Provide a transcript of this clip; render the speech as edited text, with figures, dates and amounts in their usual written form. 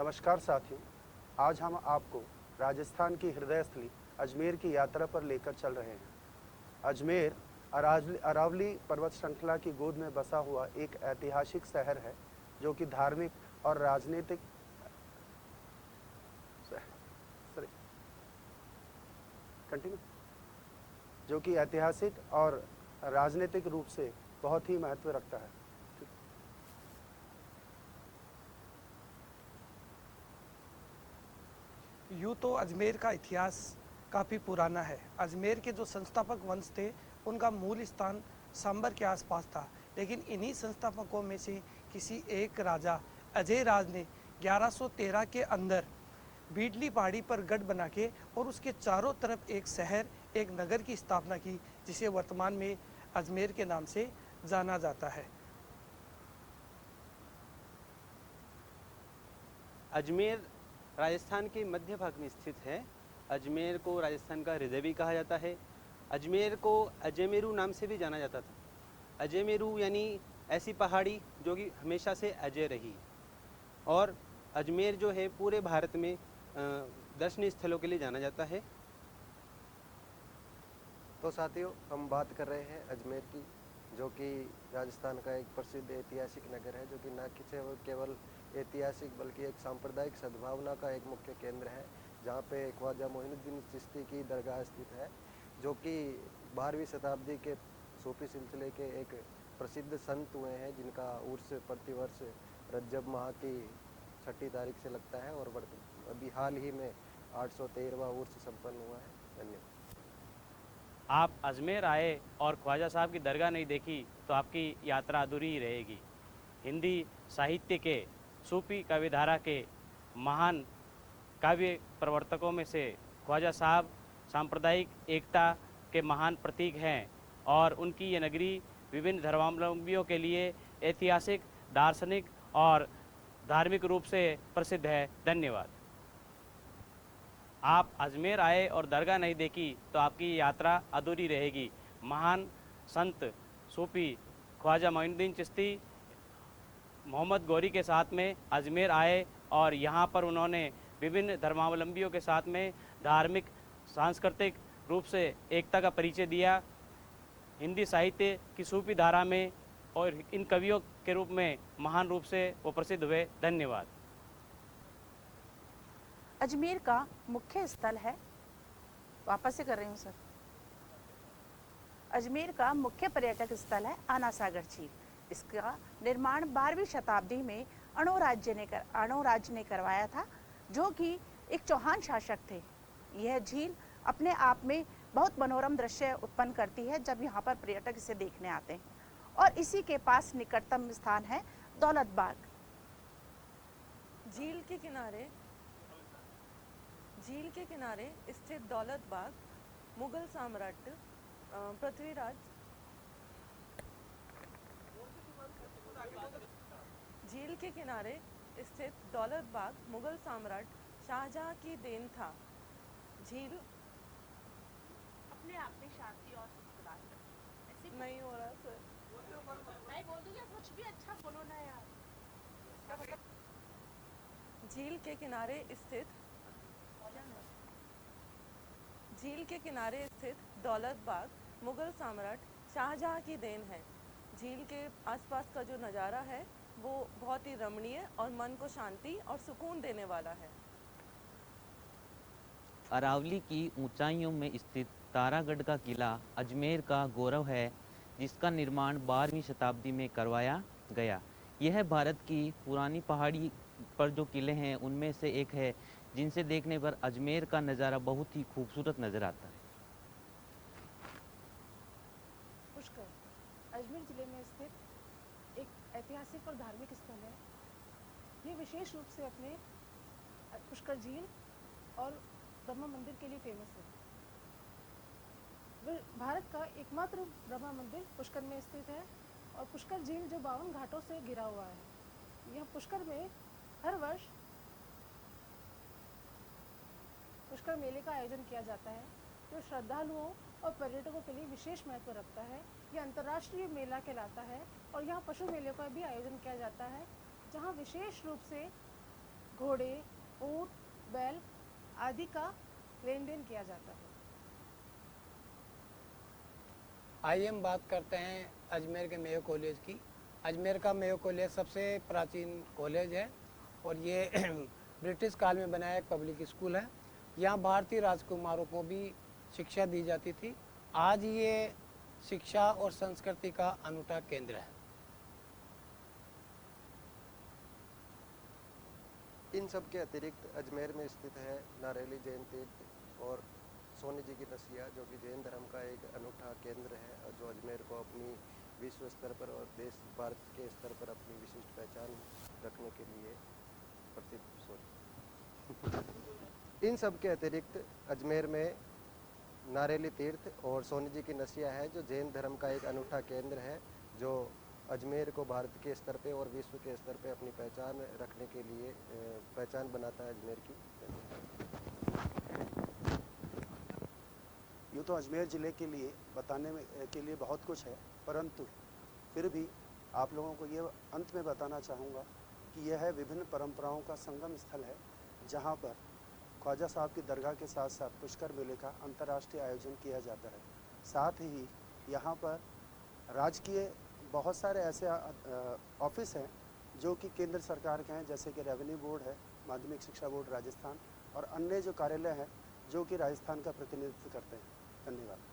नमस्कार साथियों, आज हम आपको राजस्थान की हृदय स्थली अजमेर की यात्रा पर लेकर चल रहे हैं। अजमेर अरावली पर्वत श्रृंखला की गोद में बसा हुआ एक ऐतिहासिक शहर है जो कि धार्मिक और राजनीतिक सॉरी कंटिन्यू जो कि ऐतिहासिक और राजनीतिक रूप से बहुत ही महत्व रखता है। यूँ तो अजमेर का इतिहास काफ़ी पुराना है। अजमेर के जो संस्थापक वंश थे उनका मूल स्थान सांबर के आसपास था, लेकिन इन्हीं संस्थापकों में से किसी एक राजा अजय राज ने 1113 के अंदर बीडली पहाड़ी पर गढ़ बना के और उसके चारों तरफ एक शहर, एक नगर की स्थापना की, जिसे वर्तमान में अजमेर के नाम से जाना जाता है। अजमेर राजस्थान के मध्य भाग में स्थित है। अजमेर को राजस्थान का हृदय भी कहा जाता है। अजमेर को अजमेरू नाम से भी जाना जाता था। अजमेरू यानी ऐसी पहाड़ी जो कि हमेशा से अजय रही। और अजमेर जो है पूरे भारत में दर्शनीय स्थलों के लिए जाना जाता है। तो साथियों, हम बात कर रहे हैं अजमेर की, जो कि राजस्थान का एक प्रसिद्ध ऐतिहासिक नगर है, जो कि न केवल ऐतिहासिक बल्कि एक सांप्रदायिक सद्भावना का एक मुख्य केंद्र है, जहाँ पे ख्वाजा मोइनुद्दीन चिश्ती की दरगाह स्थित है, जो कि 12वीं शताब्दी के सूफी सिलसिले के एक प्रसिद्ध संत हुए हैं, जिनका उर्स प्रतिवर्ष रजब माह की 6 तारीख से लगता है और अभी हाल ही में 813वां उर्स संपन्न हुआ है। धन्यवाद। आप अजमेर आए और ख्वाजा साहब की दरगाह नहीं देखी तो आपकी यात्रा अधूरी ही रहेगी। हिंदी साहित्य के सूफी काव्यधारा के महान काव्य प्रवर्तकों में से ख्वाजा साहब सांप्रदायिक एकता के महान प्रतीक हैं और उनकी ये नगरी विभिन्न धर्मावलंबियों के लिए ऐतिहासिक, दार्शनिक और धार्मिक रूप से प्रसिद्ध है। धन्यवाद। आप अजमेर आए और दरगाह नहीं देखी तो आपकी यात्रा अधूरी रहेगी। महान संत सूफी ख्वाजा मोइनुद्दीन चिश्ती मोहम्मद गौरी के साथ में अजमेर आए और यहाँ पर उन्होंने विभिन्न धर्मावलंबियों के साथ में धार्मिक, सांस्कृतिक रूप से एकता का परिचय दिया। हिंदी साहित्य की सूफी धारा में और इन कवियों के रूप में महान रूप से वो प्रसिद्ध हुए। धन्यवाद। अजमेर का मुख्य स्थल है, वापस से कर रही हूँ सर। अजमेर का मुख्य पर्यटक स्थल है आना सागर झील। इसका निर्माण 12वीं शताब्दी में अणोराज्य ने करवाया था, जो कि एक चौहान शासक थे। यह झील अपने आप में बहुत मनोरम दृश्य उत्पन्न करती है जब यहाँ पर पर्यटक इसे देखने आते हैं। और इसी के पास निकटतम स्थान है दौलत बाग। झील के किनारे स्थित दौलत बाग मुगल सम्राट पृथ्वीराज झील के किनारे स्थित दौलत बाग मुगल सम्राट शाहजहां की देन था। झील अपने आप में शांति और मुस्कुराहट नहीं हो रहा सर। मैं बोल दूंगी, कुछ भी अच्छा बोलो ना यार। झील के किनारे स्थित दौलत बाग मुगल सम्राट शाहजहां की देन है। झील के आसपास का जो नज़ारा है वो बहुत ही रमणीय और मन को शांति और सुकून देने वाला है। अरावली की ऊंचाइयों में स्थित तारागढ़ का किला अजमेर का गौरव है, जिसका निर्माण 12वीं शताब्दी में करवाया गया। यह भारत की पुरानी पहाड़ी पर जो किले हैं उनमें से एक है, जिनसे देखने पर अजमेर का नज़ारा बहुत ही खूबसूरत नज़र आता है। पुष्कर अजमेर जिले में स्थित एक ऐतिहासिक और धार्मिक स्थल है। ये विशेष रूप से अपने पुष्कर झील और ब्रह्मा मंदिर के लिए फेमस है। भारत का एकमात्र ब्रह्मा मंदिर पुष्कर में स्थित है और पुष्कर झील जो 52 घाटों से घिरा हुआ है। यह पुष्कर में हर वर्ष पुष्कर मेले का आयोजन किया जाता है, जो श्रद्धालुओं और पर्यटकों के लिए विशेष महत्व रखता है। यह अंतर्राष्ट्रीय मेला कहलाता है और यहाँ पशु मेले का भी आयोजन किया जाता है, जहाँ विशेष रूप से घोड़े, ऊंट, बैल आदि का लेन देन किया जाता है। आइए हम बात करते हैं अजमेर के मेयो कॉलेज की। अजमेर का मेयो कॉलेज सबसे प्राचीन कॉलेज है और ये ब्रिटिश काल में बनाया एक पब्लिक स्कूल है। यहाँ भारतीय राजकुमारों को भी शिक्षा दी जाती थी। आज ये शिक्षा और संस्कृति का अनूठा केंद्र है। इन सब के अतिरिक्त अजमेर में स्थित है नारेली जैन तीर्थ और सोनी जी की नसिया, जो कि जैन धर्म का एक अनूठा केंद्र है और जो अजमेर को अपनी विश्व स्तर पर और देश भारत के स्तर पर अपनी विशिष्ट पहचान रखने के लिए इन सब के अतिरिक्त अजमेर में नारेली तीर्थ और सोनी जी की नसिया है, जो जैन धर्म का एक अनूठा केंद्र है, जो अजमेर को भारत के स्तर पे और विश्व के स्तर पे अपनी पहचान रखने के लिए पहचान बनाता है अजमेर की। यूँ तो अजमेर ज़िले के लिए बताने में के लिए बहुत कुछ है, परंतु फिर भी आप लोगों को ये अंत में बताना चाहूँगा कि यह विभिन्न परंपराओं का संगम स्थल है, जहाँ पर ख्वाजा साहब की दरगाह के साथ साथ पुष्कर मेले का अंतर्राष्ट्रीय आयोजन किया जाता है। साथ ही यहाँ पर राजकीय बहुत सारे ऐसे ऑफिस हैं जो कि केंद्र सरकार के हैं, जैसे कि रेवेन्यू बोर्ड है, माध्यमिक शिक्षा बोर्ड राजस्थान और अन्य जो कार्यालय हैं जो कि राजस्थान का प्रतिनिधित्व करते हैं। धन्यवाद।